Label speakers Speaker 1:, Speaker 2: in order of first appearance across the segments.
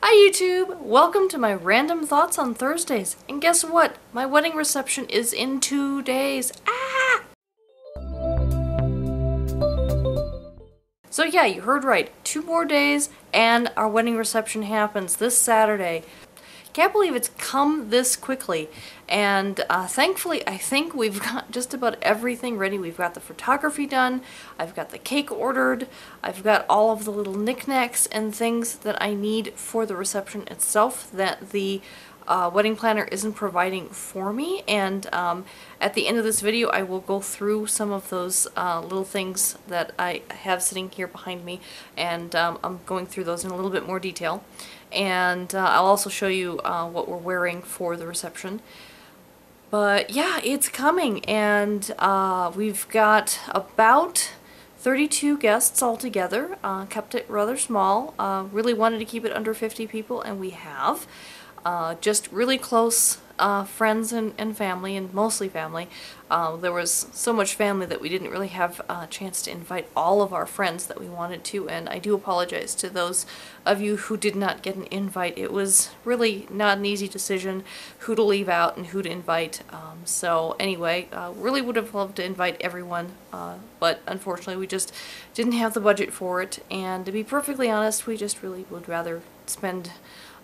Speaker 1: Hi YouTube! Welcome to my random thoughts on Thursdays. And guess what? My wedding reception is in 2 days. Ah! So yeah, you heard right. 2 more days and our wedding reception happens this Saturday. Can't believe it's come this quickly, and thankfully I think we've got just about everything ready. We've got the photography done, I've got the cake ordered, I've got all of the little knickknacks and things that I need for the reception itself that the wedding planner isn't providing for me, and at the end of this video I will go through some of those little things that I have sitting here behind me, and I'm going through those in a little bit more detail. And I'll also show you what we're wearing for the reception. But yeah, it's coming, and we've got about 32 guests altogether. Kept it rather small. Really wanted to keep it under 50 people, and we have. Just really close friends and family, and mostly family. There was so much family that we didn't really have a chance to invite all of our friends that we wanted to, and I do apologize to those of you who did not get an invite. It was really not an easy decision who to leave out and who to invite. So anyway, really would have loved to invite everyone, but unfortunately we just didn't have the budget for it, and to be perfectly honest, we just really would rather spend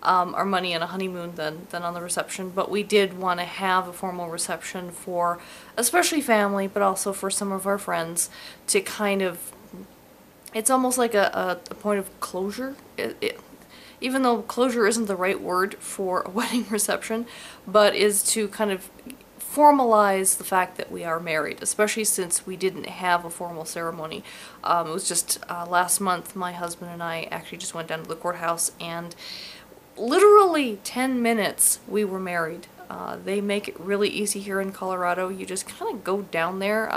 Speaker 1: our money on a honeymoon than on the reception. But we did want to have a formal reception for especially family, but also for some of our friends, to kind of, it's almost like a point of closure. Even though closure isn't the right word for a wedding reception, but is to kind of formalize the fact that we are married, especially since we didn't have a formal ceremony. It was just last month my husband and I actually just went down to the courthouse, and literally 10 minutes we were married. They make it really easy here in Colorado. You just kind of go down there.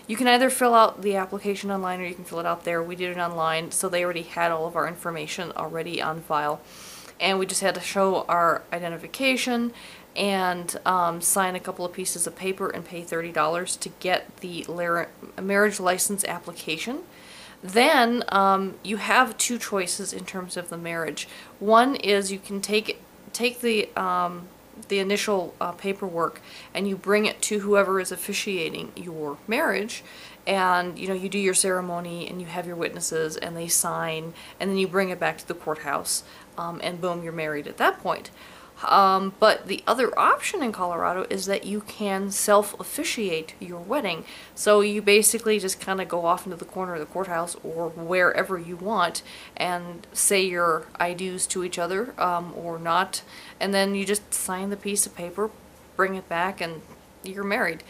Speaker 1: You can either fill out the application online or you can fill it out there. We did it online, so they already had all of our information already on file. And we just had to show our identification and sign a couple of pieces of paper and pay $30 to get the marriage license application. Then you have two choices in terms of the marriage. One is you can take the initial paperwork and you bring it to whoever is officiating your marriage, and you do your ceremony and you have your witnesses and they sign, and then you bring it back to the courthouse, and boom, you're married at that point. But the other option in Colorado is that you can self-officiate your wedding. So you basically just kind of go off into the corner of the courthouse or wherever you want and say your I do's to each other, or not, and then you just sign the piece of paper, bring it back, and you're married.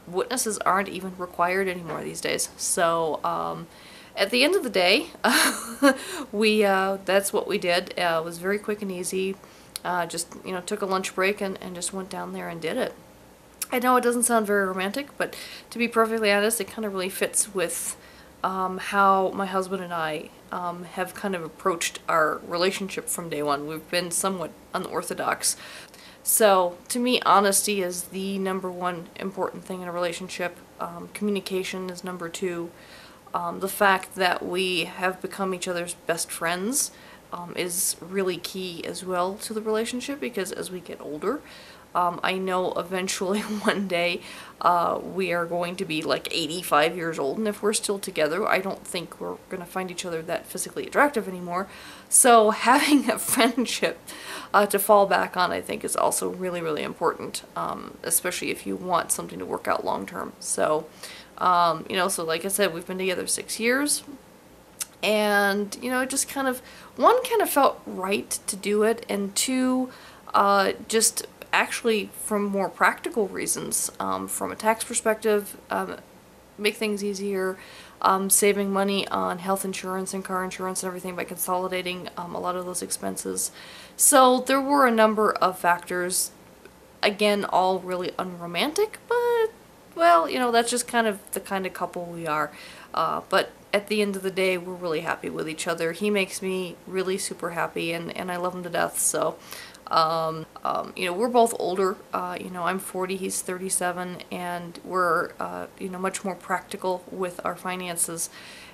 Speaker 1: Witnesses aren't even required anymore these days. So at the end of the day, that's what we did. It was very quick and easy. Just took a lunch break and just went down there and did it. I know it doesn't sound very romantic, but to be perfectly honest, it kind of really fits with how my husband and I have kind of approached our relationship from day one. We've been somewhat unorthodox. So to me, honesty is the #1 important thing in a relationship. Communication is #2. The fact that we have become each other's best friends is really key as well to the relationship, because as we get older, I know eventually one day we are going to be like 85 years old, and if we're still together, I don't think we're going to find each other that physically attractive anymore. So having a friendship to fall back on, I think, is also really, really important, especially if you want something to work out long term. So, so like I said, we've been together 6 years. And it just kind of, one, kind of felt right to do it, and two, just actually from more practical reasons, from a tax perspective, make things easier, saving money on health insurance and car insurance and everything by consolidating a lot of those expenses. So there were a number of factors, again, all really unromantic, but well, that's just kind of the kind of couple we are. But at the end of the day, we're really happy with each other. He makes me really super happy, and I love him to death. So, you know, we're both older. You know, I'm 40, he's 37, and we're, you know, much more practical with our finances.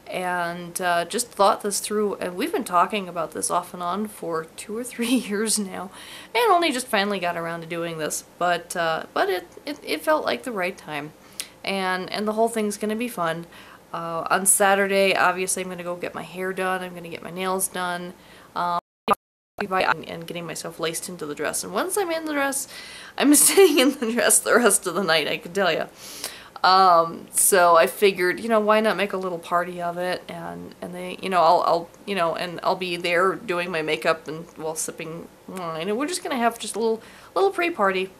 Speaker 1: And just thought this through, and we've been talking about this off and on for 2 or 3 years now, and only just finally got around to doing this. But it felt like the right time, and the whole thing's gonna be fun. On Saturday, obviously, I'm gonna go get my hair done. I'm gonna get my nails done. And getting myself laced into the dress. And once I'm in the dress, I'm staying in the dress the rest of the night, I can tell you. So I figured, you know, why not make a little party of it, and they, you know, I'll be there doing my makeup and while sipping wine, and we're just gonna have just a little pre-party.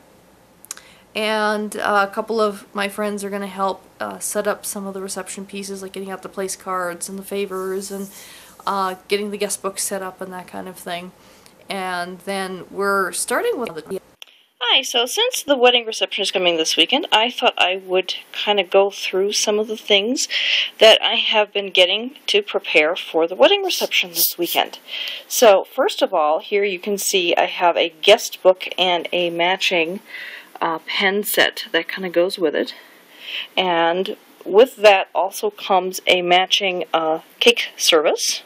Speaker 1: And a couple of my friends are gonna help set up some of the reception pieces, like getting out the place cards and the favors and getting the guest book set up and that kind of thing. And then we're starting with the... Hi, so since the wedding reception is coming this weekend, I thought I would kind of go through some of the things that I have been getting to prepare for the wedding reception this weekend. So first of all, here you can see I have a guest book and a matching pen set that kind of goes with it. And with that also comes a matching cake service.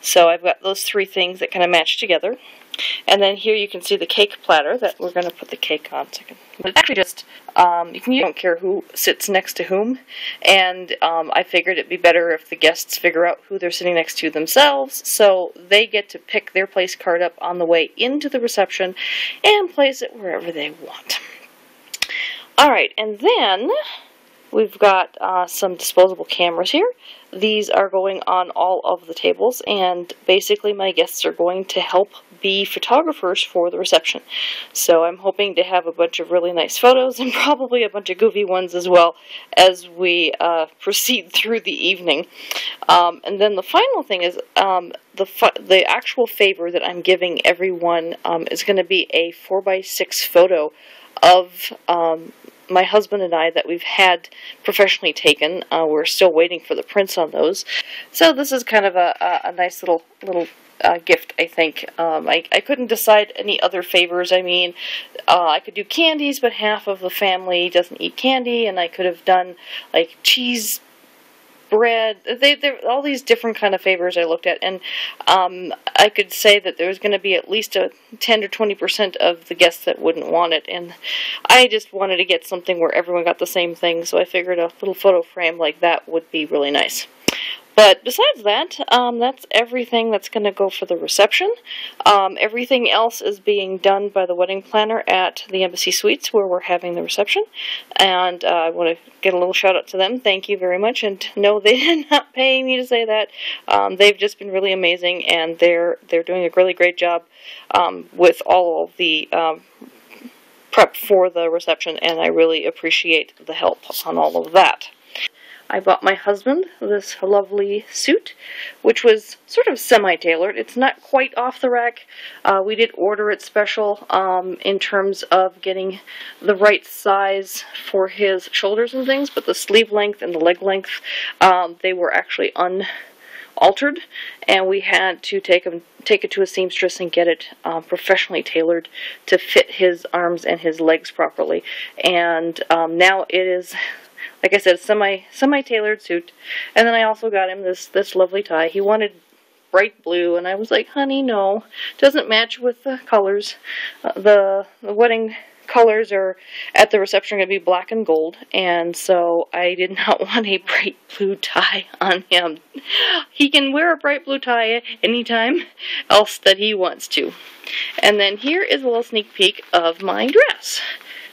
Speaker 1: So I've got those 3 things that kind of match together. And then here you can see the cake platter that we're going to put the cake on. So it's actually just, you don't care who sits next to whom. And I figured it'd be better if the guests figure out who they're sitting next to themselves. So they get to pick their place card up on the way into the reception and place it wherever they want. Alright, and then we've got some disposable cameras here. These are going on all of the tables, and basically my guests are going to help be photographers for the reception. So I'm hoping to have a bunch of really nice photos and probably a bunch of goofy ones as well as we proceed through the evening. And then the final thing is the actual favor that I'm giving everyone is going to be a 4x6 photo of my husband and I that we've had professionally taken. We're still waiting for the prints on those. So this is kind of a nice little gift, I think. I couldn't decide any other favors. I mean, I could do candies, but half of the family doesn't eat candy, and I could have done like cheese bread. They're all these different kind of favors I looked at, and I could say that there was going to be at least a 10 or 20% of the guests that wouldn't want it, and I just wanted to get something where everyone got the same thing, so I figured a little photo frame like that would be really nice. But besides that, that's everything that's going to go for the reception. Everything else is being done by the wedding planner at the Embassy Suites where we're having the reception. And I want to get a little shout out to them. Thank you very much. And no, they did not pay me to say that. They've just been really amazing, and they're doing a really great job with all of the prep for the reception, and I really appreciate the help on all of that. I bought my husband this lovely suit, which was sort of semi-tailored. It's not quite off the rack. We did order it special in terms of getting the right size for his shoulders and things, but the sleeve length and the leg length, they were actually unaltered, and we had to take it to a seamstress and get it professionally tailored to fit his arms and his legs properly. And now it is, like I said, semi-tailored suit. And then I also got him this lovely tie. He wanted bright blue, and I was like, honey, no, doesn't match with the colors. The wedding colors are at the reception going to be black and gold, and so I did not want a bright blue tie on him. He can wear a bright blue tie anytime else that he wants to. And then here is a little sneak peek of my dress.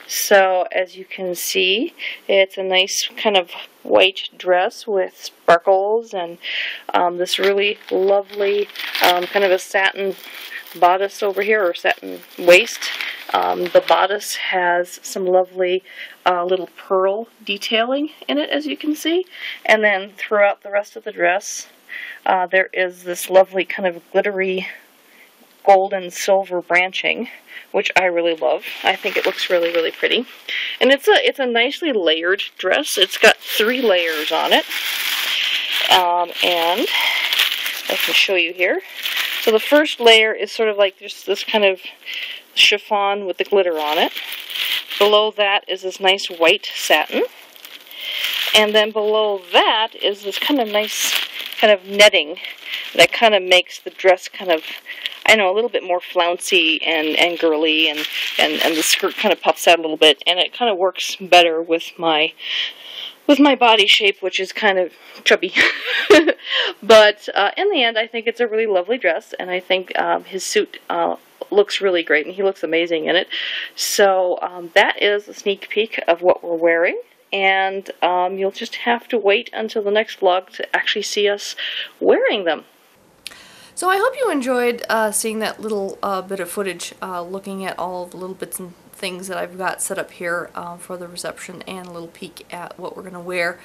Speaker 1: So, as you can see, it's a nice kind of white dress with sparkles and this really lovely kind of a satin bodice over here, or satin waist. The bodice has some lovely little pearl detailing in it, as you can see. And then throughout the rest of the dress, there is this lovely kind of glittery gold and silver branching, which I really love. I think it looks really, really pretty. And it's a nicely layered dress. It's got 3 layers on it. And I can show you here. So the first layer is sort of like just this kind of chiffon with the glitter on it. Below that is this nice white satin. And then below that is this kind of nice kind of netting that kind of makes the dress kind of, I don't know, a little bit more flouncy and girly, and the skirt kind of puffs out a little bit, and it kind of works better with my body shape, which is kind of chubby. But in the end, I think it's a really lovely dress, and I think his suit looks really great, and he looks amazing in it. So that is a sneak peek of what we're wearing, and you'll just have to wait until the next vlog to actually see us wearing them. So I hope you enjoyed seeing that little bit of footage, looking at all of the little bits and things that I've got set up here for the reception, and a little peek at what we're going to wear.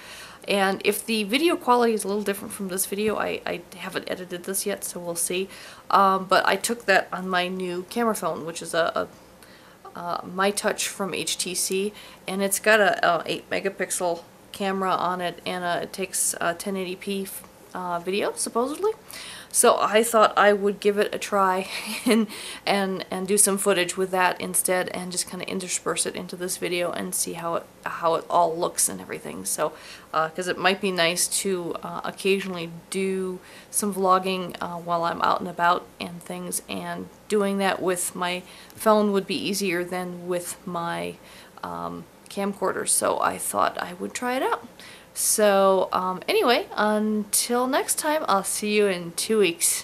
Speaker 1: And if the video quality is a little different from this video, I haven't edited this yet, so we'll see. But I took that on my new camera phone, which is a My Touch from HTC, and it's got a 8 megapixel camera on it, and it takes 1080p video, supposedly. So I thought I would give it a try and do some footage with that instead, and just kind of intersperse it into this video and see how it all looks and everything. So because it might be nice to occasionally do some vlogging while I'm out and about and things, and doing that with my phone would be easier than with my camcorder. So I thought I would try it out. So anyway, until next time, I'll see you in 2 weeks.